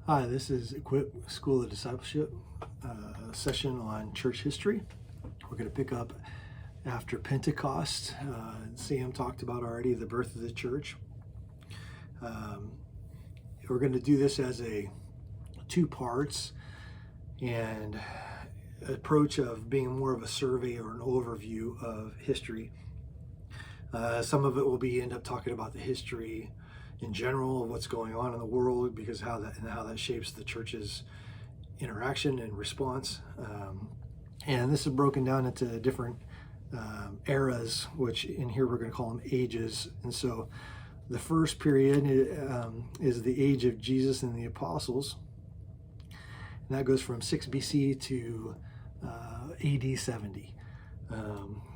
Hi, this is Equip School of Discipleship session on church history. We're going to pick up after Pentecost. Sam talked about already the birth of the church. We're going to do this as two parts and approach of being more of a survey or an overview of history. Some of it will be end up talking about the history in general of what's going on in the world, because how that shapes the church's interaction and response. And this is broken down into different eras, which in here we're going to call them ages. And so the first period is the age of Jesus and the apostles, and that goes from 6 BC to AD 70.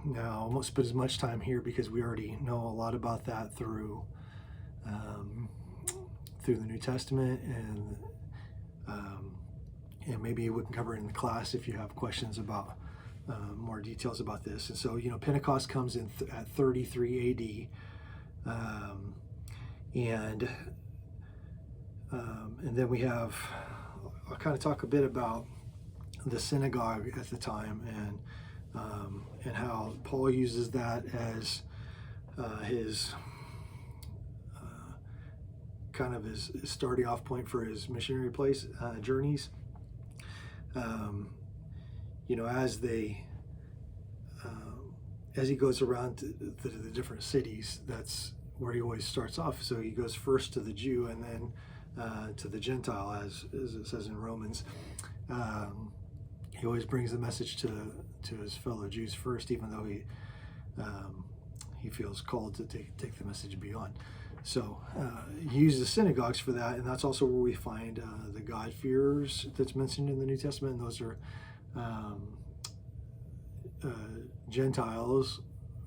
Now, I won't spend as much time here because we already know a lot about that through the New Testament, and maybe we can cover it in the class if you have questions about more details about this. And so, Pentecost comes in at 33 AD, and then we have, I'll kind of talk a bit about the synagogue at the time, and how Paul uses that as his kind of his starting off point for his missionary journeys. As he goes around to the different cities, that's where he always starts off. So he goes first to the Jew and then to the Gentile, as it says in Romans. He always brings the message to his fellow Jews first, even though he feels called to take the message beyond. So he uses synagogues for that, and that's also where we find the God-fearers that's mentioned in the New Testament. And those are Gentiles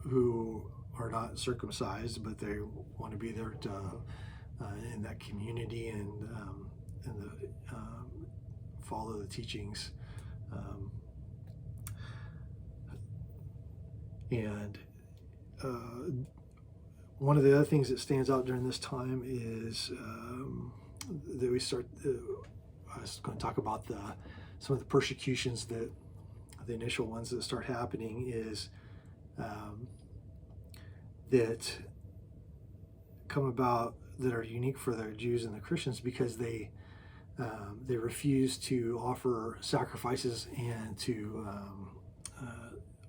who are not circumcised, but they want to be there in that community and follow the teachings. One of the other things that stands out during this time is that I was going to talk about some of the persecutions, that the initial ones that start happening is that come about, that are unique for the Jews and the Christians, because they refuse to offer sacrifices and to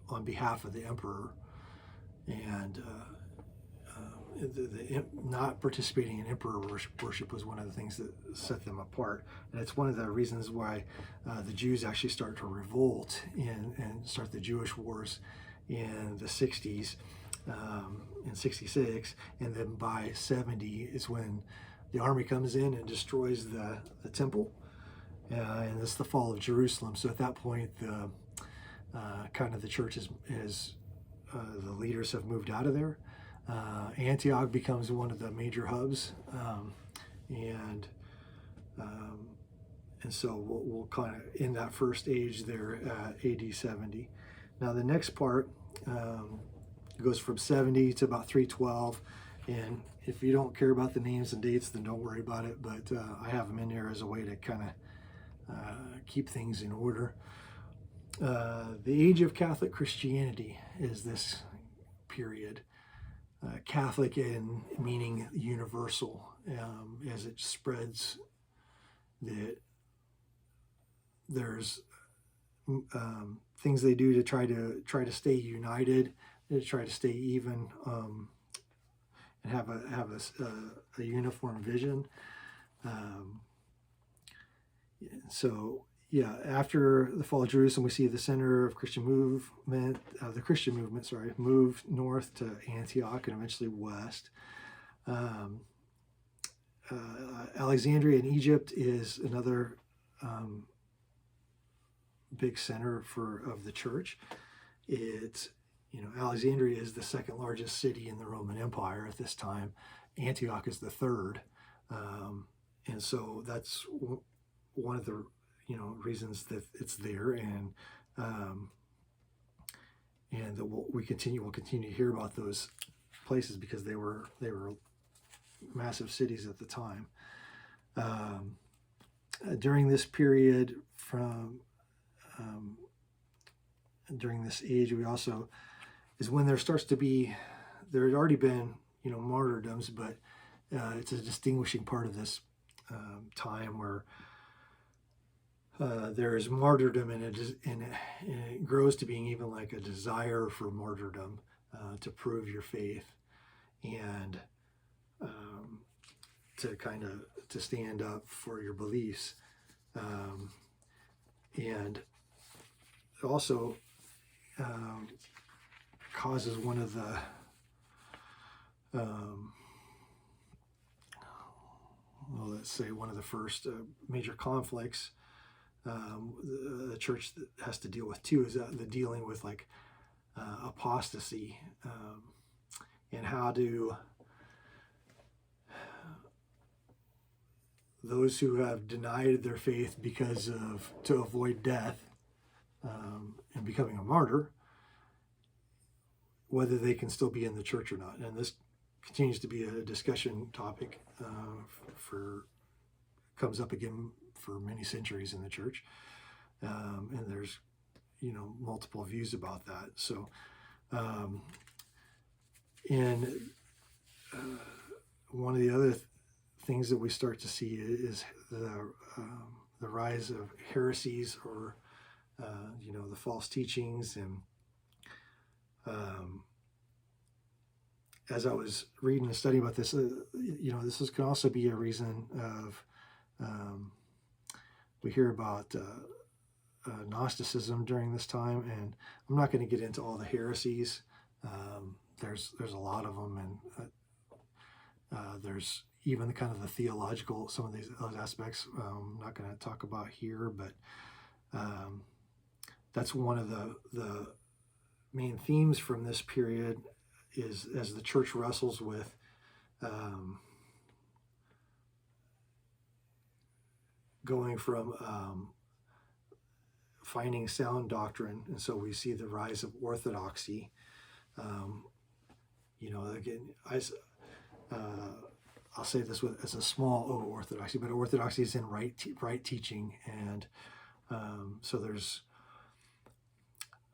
on behalf of the emperor, and not participating in emperor worship was one of the things that set them apart. And it's one of the reasons why the Jews actually start to revolt and start the Jewish wars in the 60s, in 66, and then by 70 is when the army comes in and destroys the temple, and it's the fall of Jerusalem. So at that point, the church is the leaders have moved out of there. Antioch becomes one of the major hubs, and so we'll kind of in that first age there at AD 70. Now the next part goes from 70 to about 312, and if you don't care about the names and dates, then don't worry about it, but I have them in there as a way to kind of keep things in order. The age of Catholic Christianity is this period. Catholic in meaning universal, as it spreads, that there's things they do to try to stay united, to try to stay even, and have a uniform vision. After the fall of Jerusalem, we see the center of the Christian movement, move north to Antioch and eventually west. Alexandria in Egypt is another big center of the church. Alexandria is the second largest city in the Roman Empire at this time. Antioch is the third, and so that's one of the reasons that it's there, and we'll continue to hear about those places because they were massive cities at the time. during this period, during this age, we also is when there starts to be, there had already been, martyrdoms, but it's a distinguishing part of this time where there is martyrdom, and it grows to being even like a desire for martyrdom to prove your faith and to stand up for your beliefs, and also causes one of the let's say one of the first major conflicts the church has to deal with too, is the dealing with like apostasy, and how do those who have denied their faith to avoid death and becoming a martyr, whether they can still be in the church or not. And this continues to be a discussion topic comes up again for many centuries in the church, and there's multiple views about that. So one of the other things that we start to see is the rise of heresies, or the false teachings. And as I was reading and studying about this, this can also be a reason of we hear about Gnosticism during this time, and I'm not going to get into all the heresies. There's a lot of them, and there's even kind of the theological, some of those aspects I'm not going to talk about here, but that's one of the main themes from this period, is as the church wrestles with going from finding sound doctrine, and so we see the rise of orthodoxy. Again, I'll say this as a small O orthodoxy, but orthodoxy is in right teaching, and so there's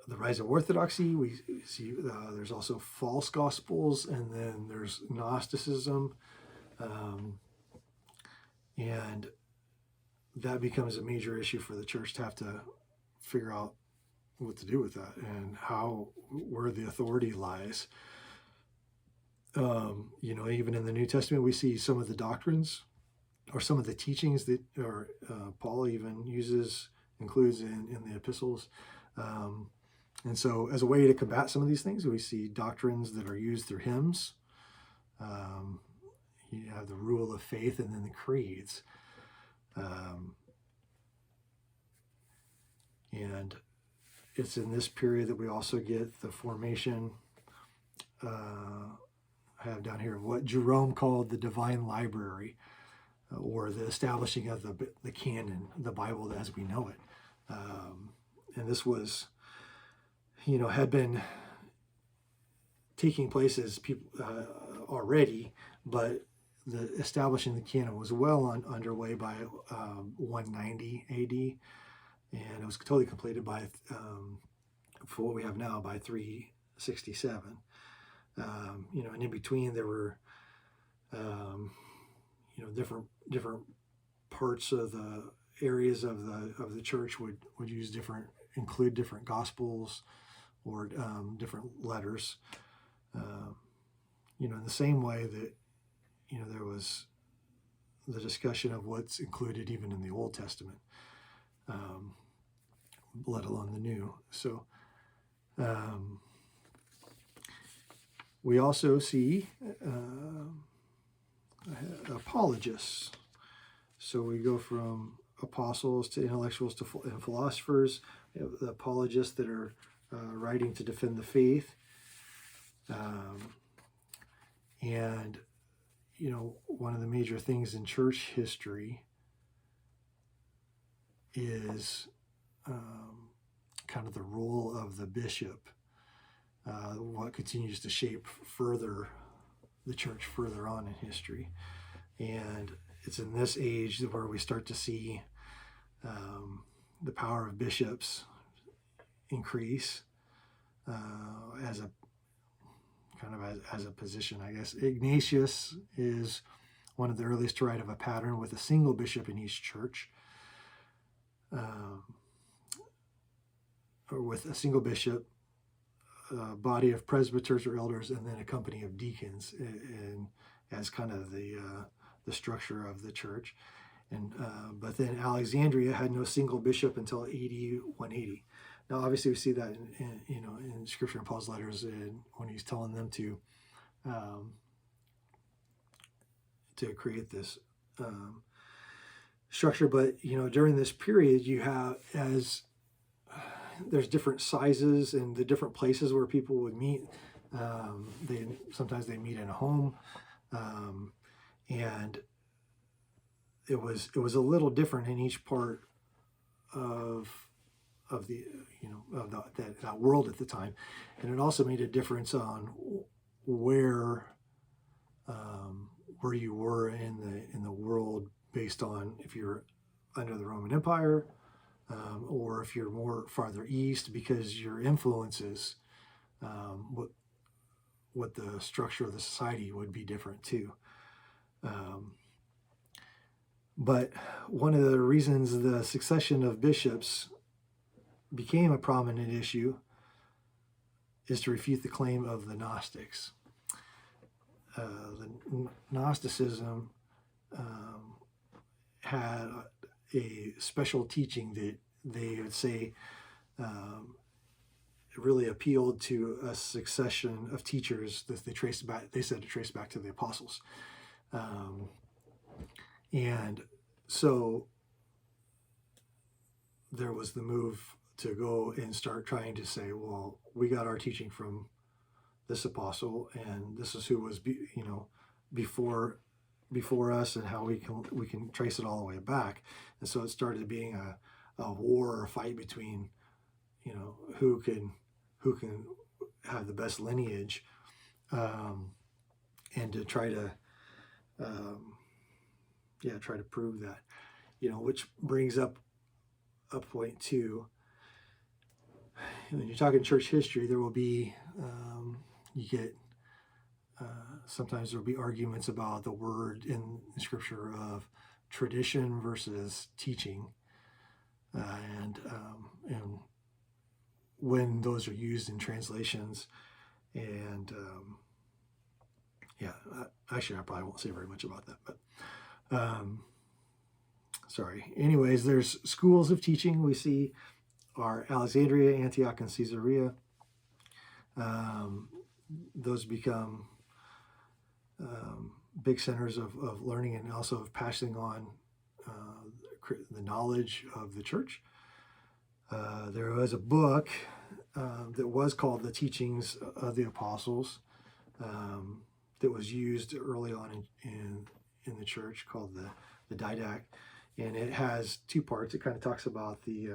the rise of orthodoxy. We see there's also false gospels, and then there's Gnosticism, and that becomes a major issue for the church to have to figure out what to do with that, and where the authority lies. Even in the New Testament, we see some of the doctrines or some of the teachings that Paul even includes in the epistles. And so as a way to combat some of these things, we see doctrines that are used through hymns. You have the rule of faith, and then the creeds. And it's in this period that we also get the formation, I have down here, what Jerome called the Divine Library, or the establishing of the canon, the Bible as we know it. And this was, had been taking place as people already, but the establishing the canon was well underway by 190 AD, and it was totally completed by for what we have now by 367. And in between there were different parts of the areas of the church would include different gospels or different letters. In the same way that there was the discussion of what's included even in the Old Testament, let alone the New. So we also see apologists. So we go from apostles to intellectuals and philosophers. We have the apologists that are writing to defend the faith. And one of the major things in church history is kind of the role of the bishop, what continues to shape the church further on in history. And it's in this age where we start to see the power of bishops increase as a kind of as a position, I guess. Ignatius is one of the earliest to write of a pattern with a single bishop in each church, or with a single bishop, a body of presbyters or elders, and then a company of deacons, and as kind of the structure of the church. And but then Alexandria had no single bishop until AD 180. Now, obviously, we see that in Scripture and Paul's letters, and when he's telling them to create this structure. But during this period, you have there's different sizes and the different places where people would meet. Sometimes they meet in a home, and it was a little different in each part of the that world at the time, and it also made a difference on where you were in the world, based on if you're under the Roman Empire, or if you're more farther east, because your influences, what the structure of the society would be different too. But one of the reasons the succession of bishops became a prominent issue is to refute the claim of the Gnostics. The Gnosticism had a special teaching that they would say really appealed to a succession of teachers that they said to trace back to the apostles. And so there was the move to go and start trying to say, well, we got our teaching from this apostle, and this is who was before us, and how we can trace it all the way back. And so it started being a war or a fight between who can have the best lineage, and to try to prove that, which brings up a point too. When you're talking church history, there will be sometimes there'll be arguments about the word in Scripture of tradition versus teaching, and when those are used in translations. And actually, I probably won't say very much about that, but sorry. Anyways, there's schools of teaching we see are Alexandria, Antioch, and Caesarea. Those become big centers of learning, and also of passing on the knowledge of the church. There was a book that was called The Teachings of the Apostles, that was used early on in the church, called the Didact, and it has two parts. It kind of talks about the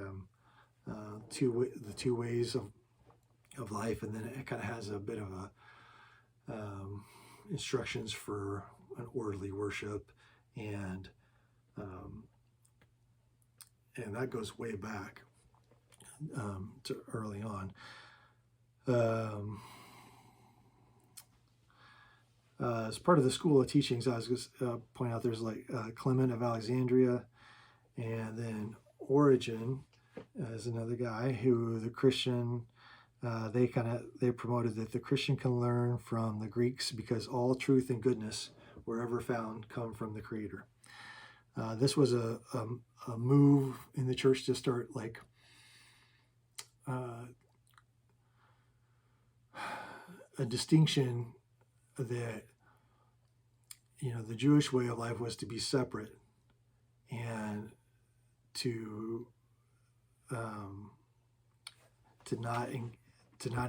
two ways of life, and then it kind of has a bit of a instructions for an orderly worship, and that goes way back to early on. As part of the school of teachings, I was going to point out, there's like Clement of Alexandria, and then Origen as another guy who the Christian, they promoted that the Christian can learn from the Greeks, because all truth and goodness, wherever found, come from the Creator. This was a move in the church to start a distinction that the Jewish way of life was to be separate, and to not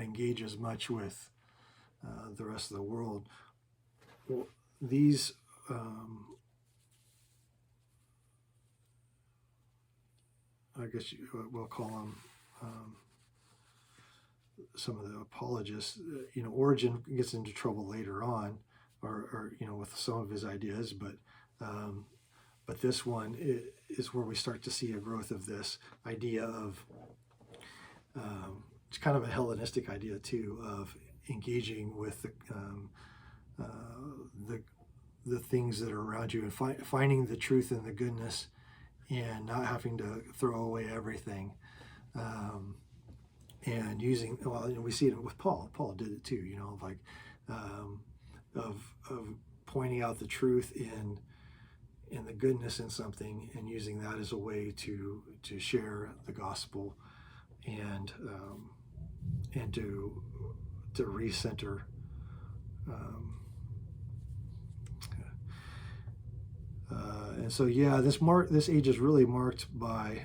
engage as much with the rest of the world. Well, these I guess we'll call them some of the apologists. Origen gets into trouble later on, or with some of his ideas, but but this one is where we start to see a growth of this idea of it's kind of a Hellenistic idea too, of engaging with the things that are around you and finding the truth and the goodness, and not having to throw away everything. And using, well, we see it with Paul. Paul did it too, like of pointing out the truth in the goodness in something, and using that as a way to share the gospel, and to recenter. And so, yeah, this age is really marked by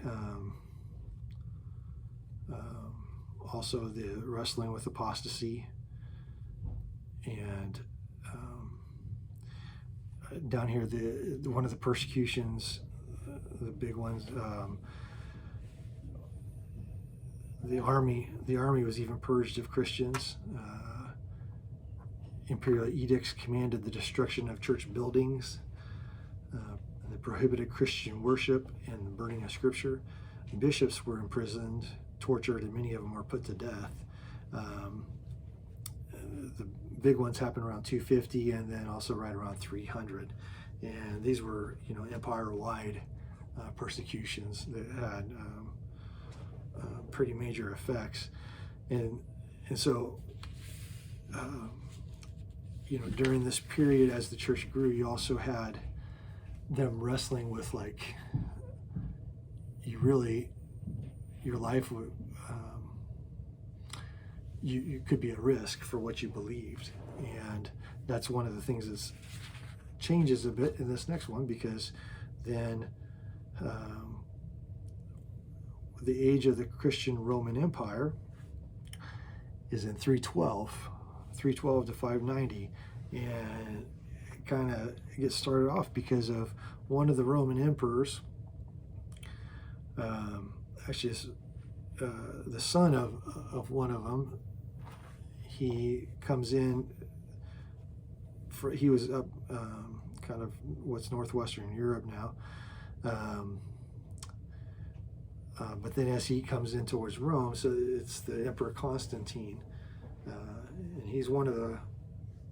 also the wrestling with apostasy, and down here, one of the persecutions, the big ones. The army was even purged of Christians. Imperial edicts commanded the destruction of church buildings. They prohibited Christian worship and the burning of scripture. Bishops were imprisoned, tortured, and many of them were put to death. The big ones happened around 250, and then also right around 300. And these were, empire-wide persecutions that had pretty major effects. And so, during this period, as the church grew, you also had them wrestling with, like, your life would, you could be at risk for what you believed. And that's one of the things that changes a bit in this next one, because then the age of the Christian Roman Empire is in 312 to 590, and it kind of gets started off because of one of the Roman emperors, actually the son of one of them. He comes in, he was up kind of what's northwestern Europe now, but then as he comes in towards Rome, so it's the Emperor Constantine, and he's one of the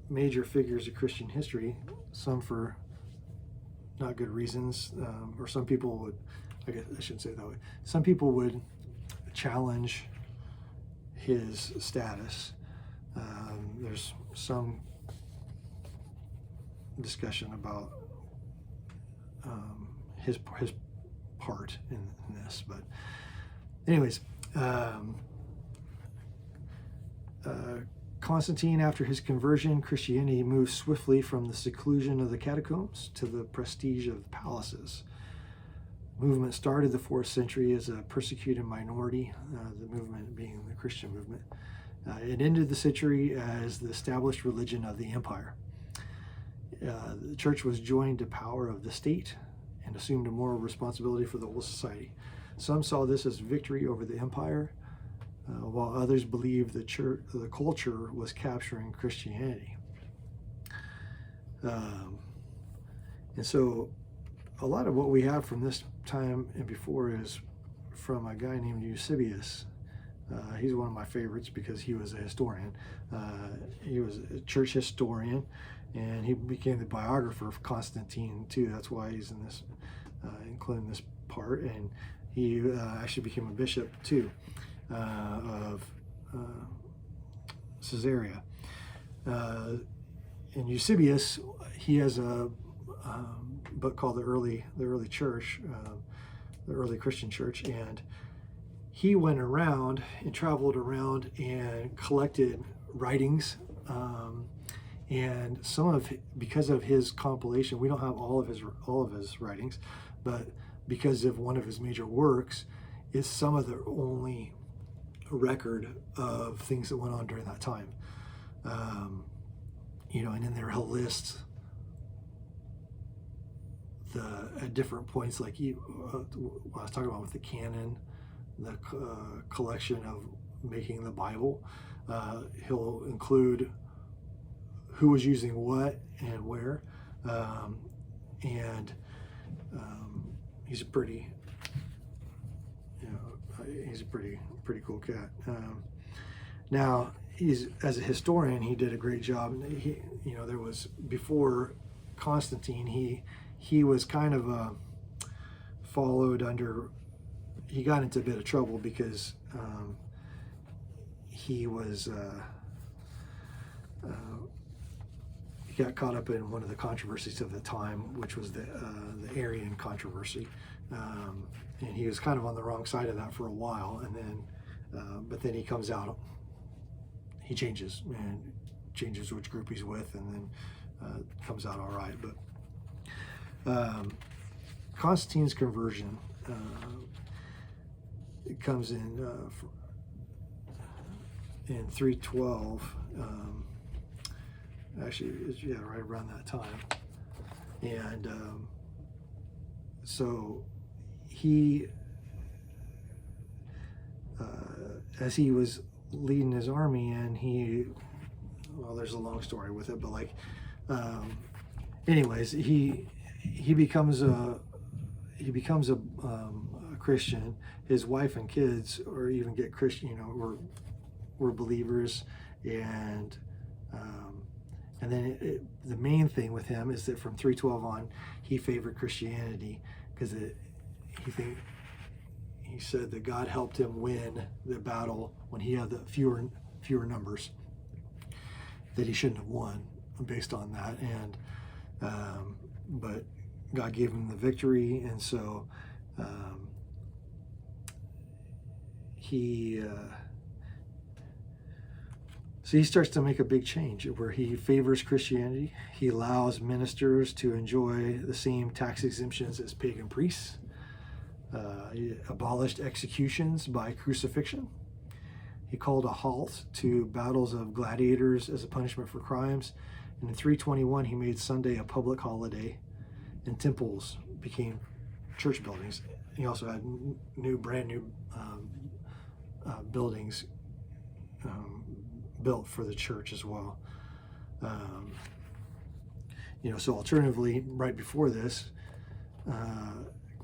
major figures of Christian history, some for not good reasons, or some people would, I guess I shouldn't say it that way, some people would challenge his status. There's some discussion about his part in this, but anyways, Constantine, after his conversion, Christianity moved swiftly from the seclusion of the catacombs to the prestige of palaces. The movement started the 4th century as a persecuted minority, the movement being the Christian movement. It ended the century as the established religion of the empire. The church was joined to power of the state and assumed a moral responsibility for the whole society. Some saw this as victory over the empire, while others believed the culture was capturing Christianity. And so a lot of what we have from this time and before is from a guy named Eusebius. He's one of my favorites because he was a historian. He was a church historian, and he became the biographer of Constantine too. That's why he's in this, including this part. And he actually became a bishop too of Caesarea. And Eusebius, he has a book called the Early Church, the Early Christian Church, and he went around and traveled around and collected writings, and because of his compilation, we don't have all of his writings, but because of one of his major works, is some of the only record of things that went on during that time. And in there he'll list at different points, like what I was talking about with the canon, the collection of making the Bible. He'll include who was using what and where, and he's a pretty, he's a pretty cool cat. Now, he's, as a historian, he did a great job. There was, before Constantine, he was kind of followed under. He got into a bit of trouble because he was. He got caught up in one of the controversies of the time, which was the Arian controversy, and he was kind of on the wrong side of that for a while, and then, but then he comes out, he changes which group he's with, and then comes out all right. But Constantine's conversion, it comes in 312. Actually, right around that time. And so he, as he was leading his army, and there's a long story with it, but anyways, he becomes a Christian. His wife and kids, or even get Christian, were believers, and then the main thing with him is that from 312 on, he favored Christianity because he said that God helped him win the battle when he had the fewer numbers that he shouldn't have won based on that, and but God gave him the victory, and so he starts to make a big change where he favors Christianity. He allows ministers to enjoy the same tax exemptions as pagan priests. He abolished executions by crucifixion. He called a halt to battles of gladiators as a punishment for crimes. And in 321, he made Sunday a public holiday, and temples became church buildings. He also had brand new buildings built for the church as well. So alternatively, right before this,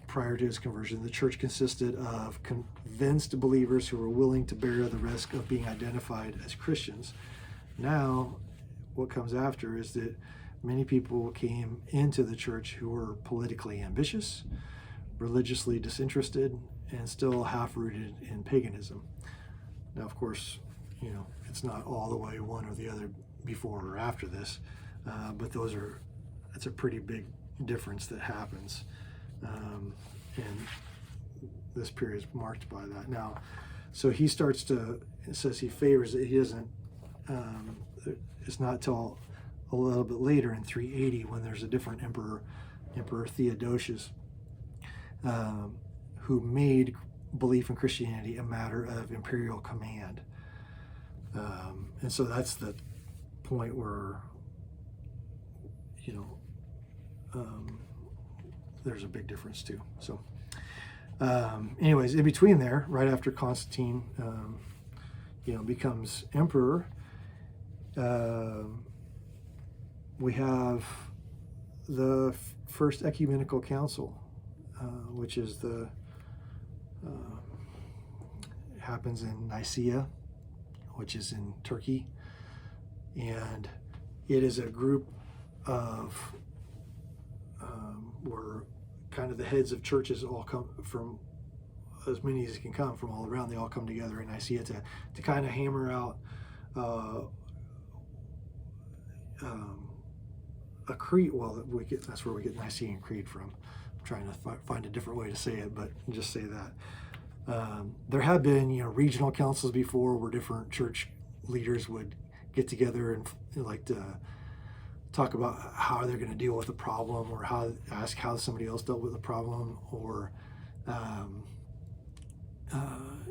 prior to his conversion, the church consisted of convinced believers who were willing to bear the risk of being identified as Christians. Now, what comes after is that many people came into the church who were politically ambitious, religiously disinterested, and still half-rooted in paganism. Now, of course, it's not all the way one or the other before or after this, but that's a pretty big difference that happens, and this period is marked by that. Now, so he starts to, it says he favors it. He doesn't, it's not till a little bit later in 380 when there's a different emperor, Emperor Theodosius, who made belief in Christianity a matter of imperial command. And so that's the point where, there's a big difference too. So anyways, in between there, right after Constantine, becomes emperor, we have the first Ecumenical Council, which is happens in Nicaea, which is in Turkey, and it is a group of where kind of the heads of churches all come from, as many as can come from all around. They all come together in Nicaea to kind of hammer out a creed. Well, that's where we get Nicene Creed from. I'm trying to find a different way to say it, but just say that. There have been, regional councils before where different church leaders would get together and like to talk about how they're going to deal with the problem, or ask how somebody else dealt with the problem, or and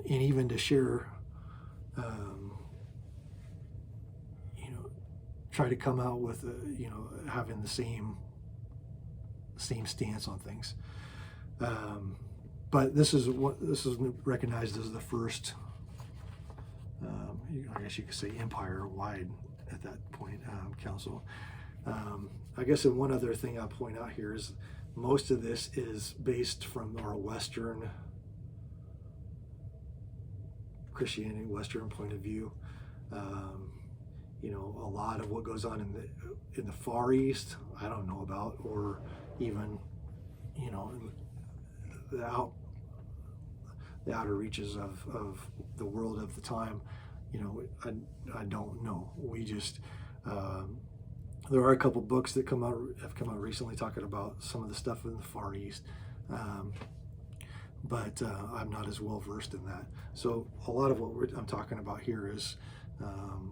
even to share, try to come out with having the same stance on things. But this is recognized as the first, I guess you could say, empire-wide at that point, council. I guess one other thing I'll point out here is most of this is based from our Western Christianity, Western point of view. A lot of what goes on in the Far East, I don't know about, or even, the outer reaches of the world of the time. I don't know. We just there are a couple books that have come out recently talking about some of the stuff in the Far East, but I'm not as well versed in that. So a lot of what I'm talking about here is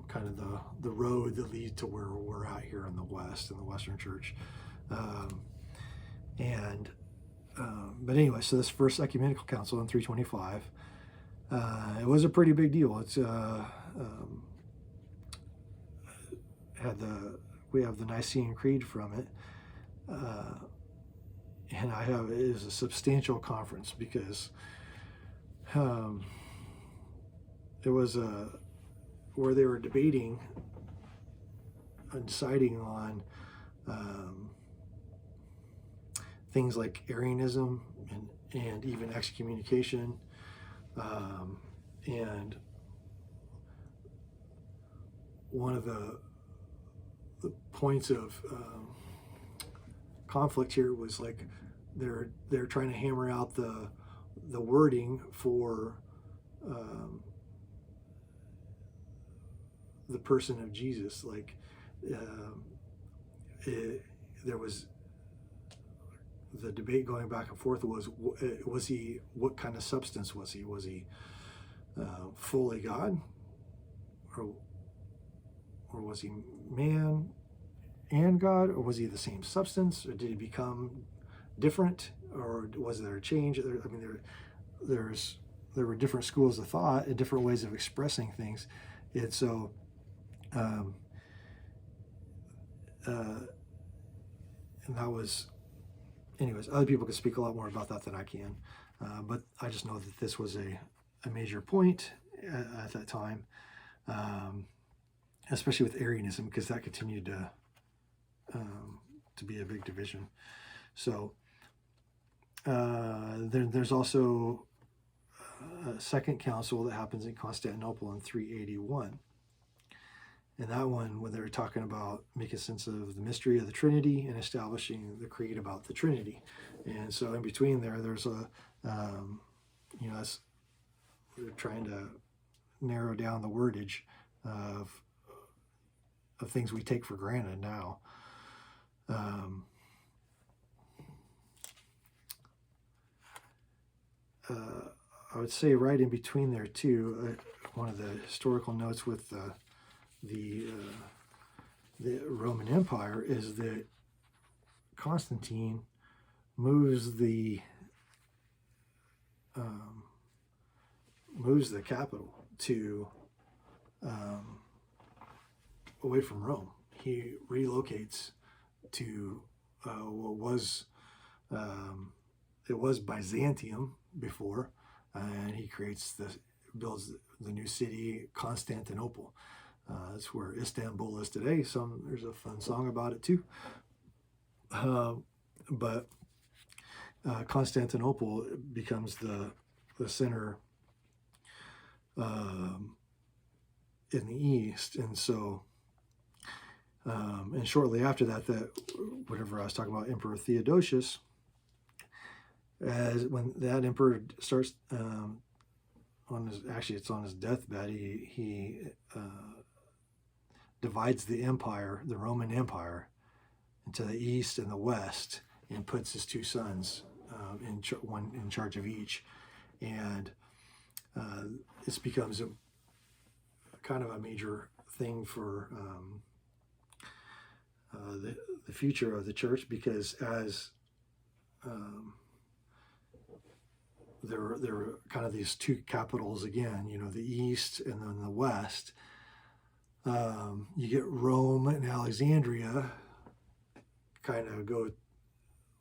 kind of the road that leads to where we're at here in the West, in the Western Church. But anyway, so this first Ecumenical Council in 325, it was a pretty big deal. It's we have the Nicene Creed from it, and it is a substantial conference because it was where they were debating and deciding on things like Arianism and even excommunication, and one of the points of conflict here was like they're trying to hammer out the wording for the person of Jesus. Like there was the debate going back and forth was he, what kind of substance was he? Was he fully God, or was he man and God, or was he the same substance, or did he become different, or was there a change? There were different schools of thought and different ways of expressing things, and so and that was, anyways, other people could speak a lot more about that than I can, but I just know that this was a major point at that time, especially with Arianism, because that continued to be a big division. So there's also a second council that happens in Constantinople in 381. And that one, when they were talking about making sense of the mystery of the Trinity and establishing the creed about the Trinity. And so in between there's a, we're trying to narrow down the wordage of things we take for granted now. I would say right in between there too, one of the historical notes with the Roman Empire is that Constantine moves the capital to away from Rome. He relocates to what was it was Byzantium before, and he builds the new city Constantinople. That's where Istanbul is today. There's a fun song about it too. But Constantinople becomes the center in the East, and so and shortly after that, whatever I was talking about, Emperor Theodosius, when that emperor starts it's on his deathbed, he divides the empire, the Roman Empire, into the East and the West, and puts his two sons one in charge of each, and this becomes a kind of a major thing for the future of the church, because as there were kind of these two capitals again, the East and then the West. You get Rome and Alexandria kind of go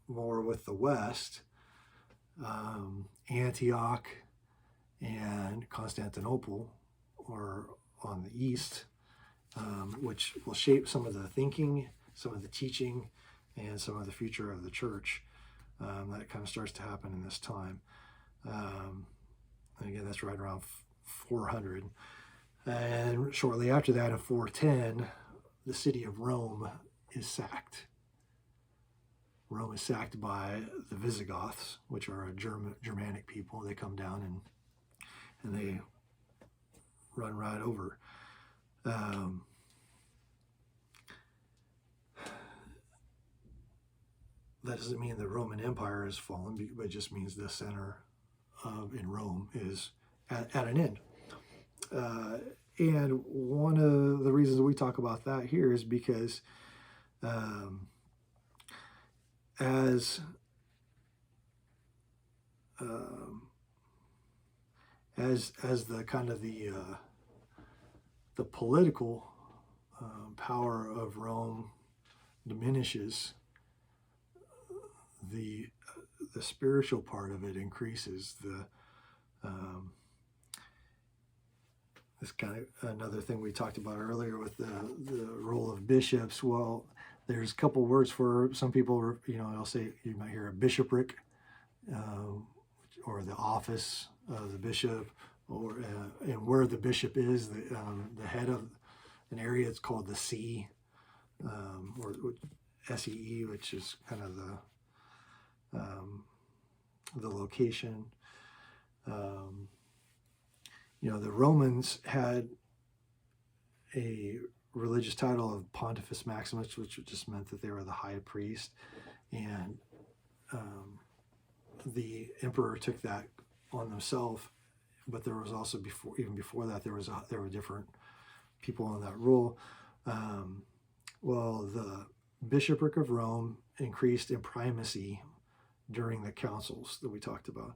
more with the West. Antioch and Constantinople are on the East, which will shape some of the thinking, some of the teaching, and some of the future of the church. that kind of starts to happen in this time. And again, that's right around 400. And shortly after that, in 410, the city of Rome is sacked. Rome is sacked by the Visigoths, which are a Germanic people. They come down and they run right over. That doesn't mean the Roman Empire has fallen, but it just means the center in Rome is at an end. And one of the reasons we talk about that here is because as the kind of the political power of Rome diminishes, the spiritual part of it increases. This kind of another thing we talked about earlier with the role of bishops. Well, there's a couple words for some people. I'll say you might hear a bishopric, or the office of the bishop, or and where the bishop is, the head of an area. It's called the see, or SEE, which is kind of the location. The Romans had a religious title of Pontifex Maximus, which just meant that they were the high priest, and the emperor took that on himself. But there was also even before that, there were different people on that role. Well, the Bishopric of Rome increased in primacy during the councils that we talked about.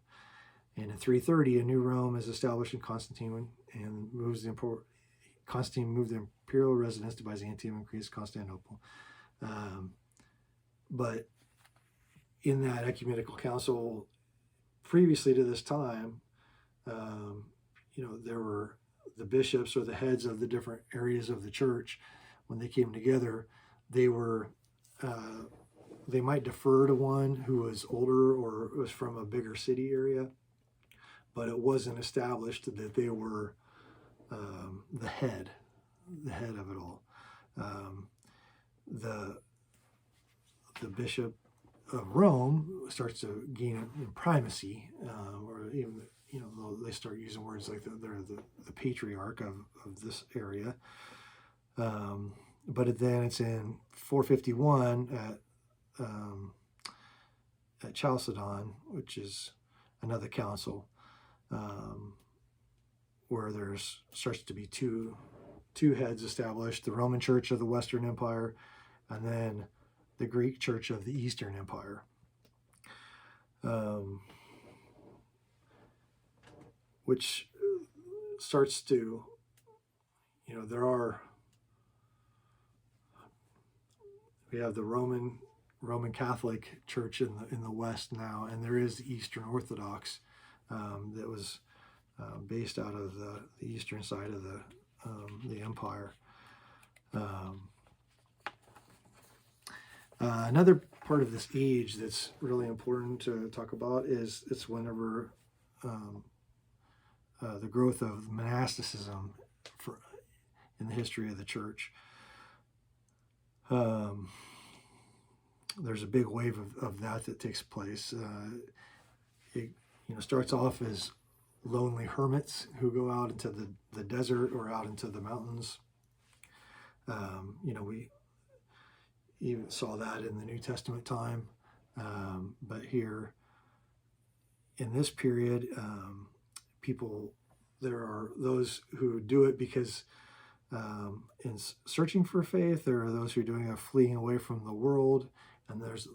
And in 330, a new Rome is established in Constantine, and Constantine moved the imperial residence to Byzantium and increased Constantinople. But in that ecumenical council, previously to this time, there were the bishops or the heads of the different areas of the church. When they came together, they might defer to one who was older or was from a bigger city area, but it wasn't established that they were the head of it all. The Bishop of Rome starts to gain in primacy, or even they start using words like they're the patriarch of this area. But then it's in 451 at Chalcedon, which is another council, where there's starts to be two heads established: the Roman Church of the Western Empire, and then the Greek Church of the Eastern Empire. Which starts to, we have the Roman Catholic Church in the West now, and there is the Eastern Orthodox that was based out of the eastern side of the empire. Another part of this age that's really important to talk about is it's whenever the growth of monasticism in the history of the church. There's a big wave of that takes place. It starts off as lonely hermits who go out into the desert or out into the mountains. We even saw that in the New Testament time, but here in this period, there are those who do it because in searching for faith. There are those who are doing a fleeing away from the world, and there's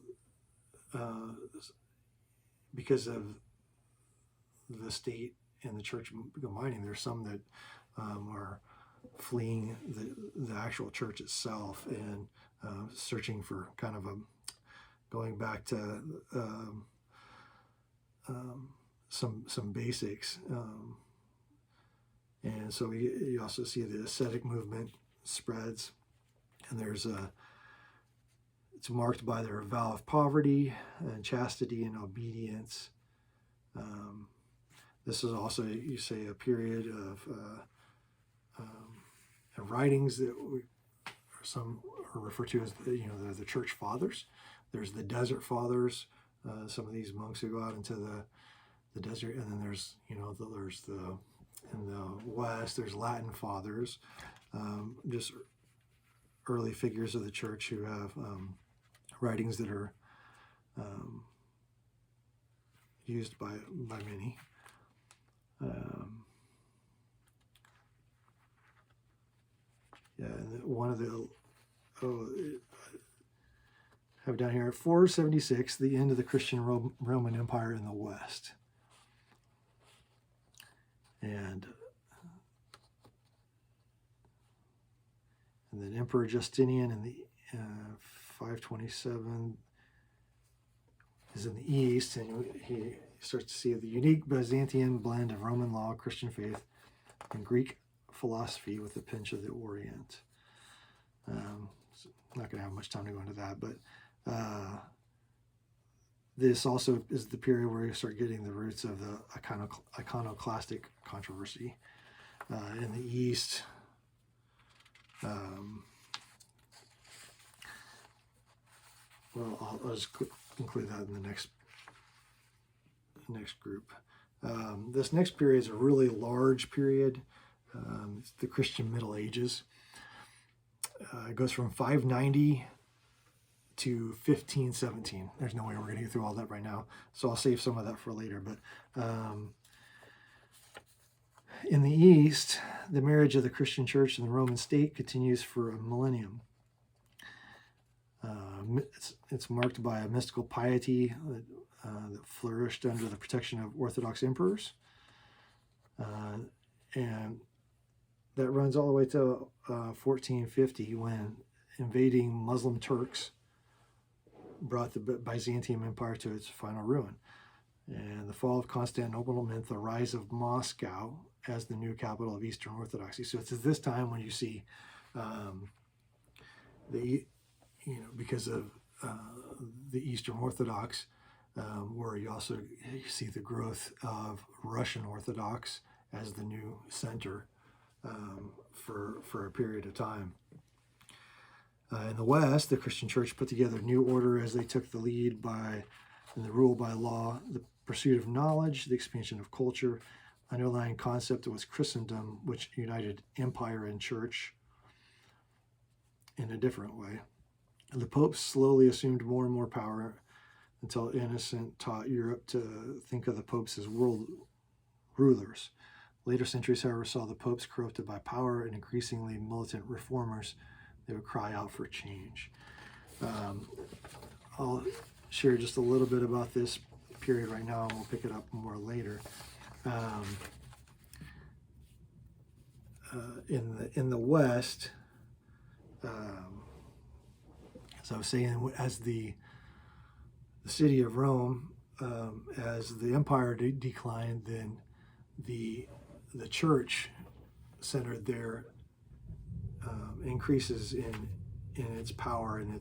because of the state and the church combining, there's some that are fleeing the actual church itself and searching for kind of going back to some basics. And so you also see the Ascetic Movement spreads, and there's It's marked by their vow of poverty and chastity and obedience. This is also, you say, a period of writings that some are referred to as the church fathers. There's the desert fathers, some of these monks who go out into the desert, and then there's in the West there's Latin fathers, just early figures of the church who have writings that are used by many. And one of the have down here 476, the end of the Christian Roman Empire in the West, and then Emperor Justinian in the 527 is in the East, and he starts to see the unique Byzantine blend of Roman law, Christian faith, and Greek philosophy with a pinch of the Orient. I'm not going to have much time to go into that, but this also is the period where you start getting the roots of the iconoclastic controversy in the East. I'll just include that in the next group. This next period is a really large period. It's the Christian Middle Ages. It goes from 590 to 1517. There's no way we're going to get through all that right now, so I'll save some of that for later. But in the East, the marriage of the Christian church and the Roman state continues for a millennium. It's marked by a mystical piety that flourished under the protection of Orthodox emperors. And that runs all the way to 1450, when invading Muslim Turks brought the Byzantine Empire to its final ruin. And the fall of Constantinople meant the rise of Moscow as the new capital of Eastern Orthodoxy. So it's at this time when you see because of the Eastern Orthodox, where you see the growth of Russian Orthodox as the new center for a period of time. In the West, the Christian church put together a new order as they took the lead in the rule by law, the pursuit of knowledge, the expansion of culture. Underlying concept was Christendom, which united empire and church in a different way. The popes slowly assumed more and more power until Innocent taught Europe to think of the popes as world rulers. Later centuries, however, saw the popes corrupted by power and increasingly militant reformers. They would cry out for change. I'll share just a little bit about this period right now, and we'll pick it up more later. In the West, as I was saying, as the city of Rome, as the empire declined, then the church centered there increases in its power and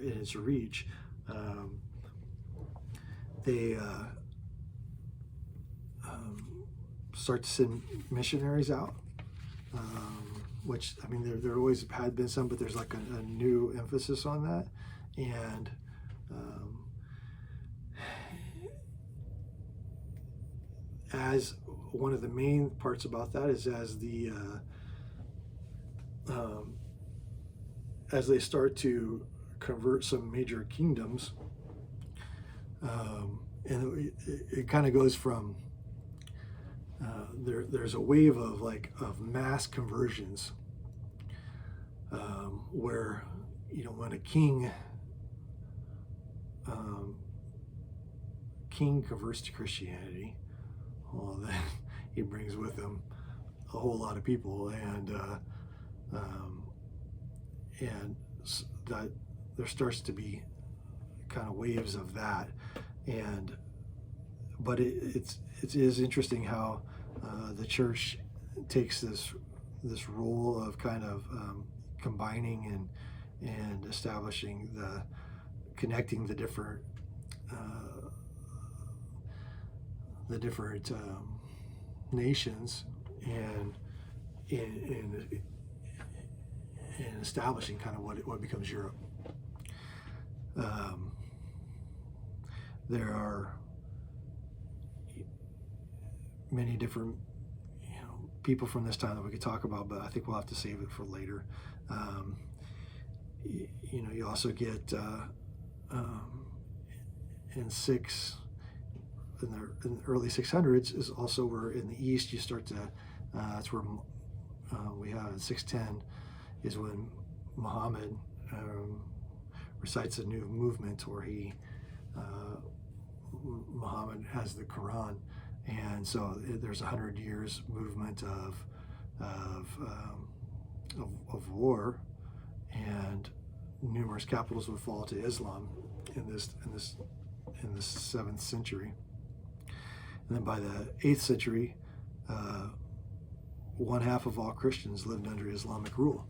in its reach. They start to send missionaries out, which, I mean, there always had been some, but there's like a new emphasis on that. And as one of the main parts about that is as they start to convert some major kingdoms, and it kind of goes from there's a wave of mass conversions, where when a king converts to Christianity, well, then he brings with him a whole lot of people, and that there starts to be kind of waves of that. But it is interesting how the church takes this role of kind of combining and connecting the different nations, and in establishing kind of what becomes Europe. There are many different people from this time that we could talk about, but I think we'll have to save it for later. You also get in the early 600s is also where in the East you start to, that's where we have in 610 is when Muhammad recites a new movement where Muhammad has the Quran, and so there's 100 years movement of war, and numerous capitals would fall to Islam in this 7th century. And then by the 8th century, 1/2 of all Christians lived under Islamic rule.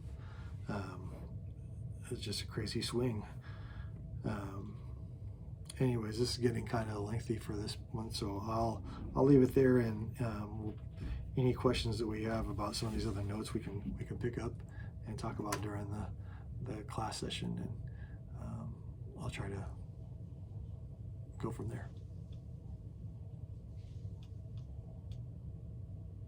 It's just a crazy swing. Anyways, this is getting kind of lengthy for this one, so I'll leave it there. And any questions that we have about some of these other notes, we can pick up and talk about during the class session, and I'll try to go from there.